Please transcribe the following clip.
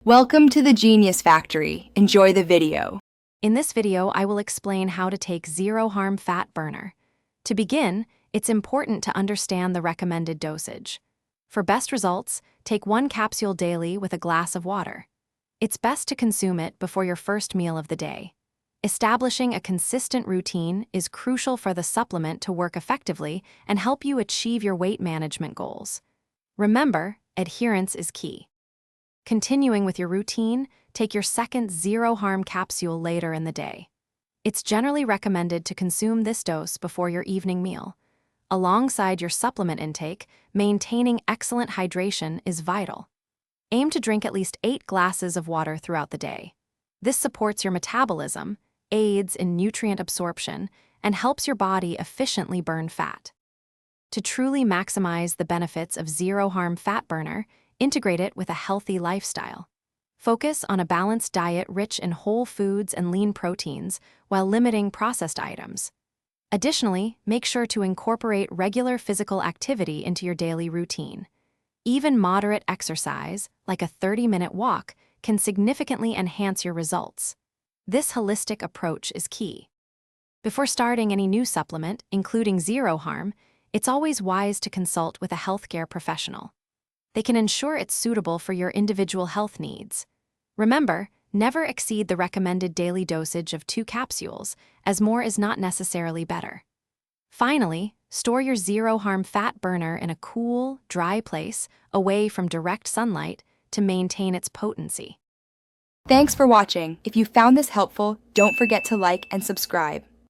Welcome to the Genius Factory. Enjoy the video. In this video, I will explain how to take Zeroharm fat burner. To begin, it's important to understand the recommended dosage. For best results, take 1 capsule daily with a glass of water. It's best to consume it before your first meal of the day. Establishing a consistent routine is crucial for the supplement to work effectively and help you achieve your weight management goals. Remember, adherence is key. Continuing with your routine, take your second Zeroharm capsule later in the day. It's generally recommended to consume this dose before your evening meal. Alongside your supplement intake, maintaining excellent hydration is vital. Aim to drink at least 8 glasses of water throughout the day. This supports your metabolism, aids in nutrient absorption, and helps your body efficiently burn fat. To truly maximize the benefits of Zeroharm fat burner, integrate it with a healthy lifestyle. Focus on a balanced diet rich in whole foods and lean proteins while limiting processed items. Additionally, make sure to incorporate regular physical activity into your daily routine. Even moderate exercise, like a 30-minute walk, can significantly enhance your results. This holistic approach is key. Before starting any new supplement, including Zeroharm, it's always wise to consult with a healthcare professional. They can ensure it's suitable for your individual health needs. Remember, never exceed the recommended daily dosage of 2 capsules, as more is not necessarily better. Finally, store your Zeroharm fat burner in a cool, dry place away from direct sunlight to maintain its potency. Thanks for watching. If you found this helpful, don't forget to like and subscribe.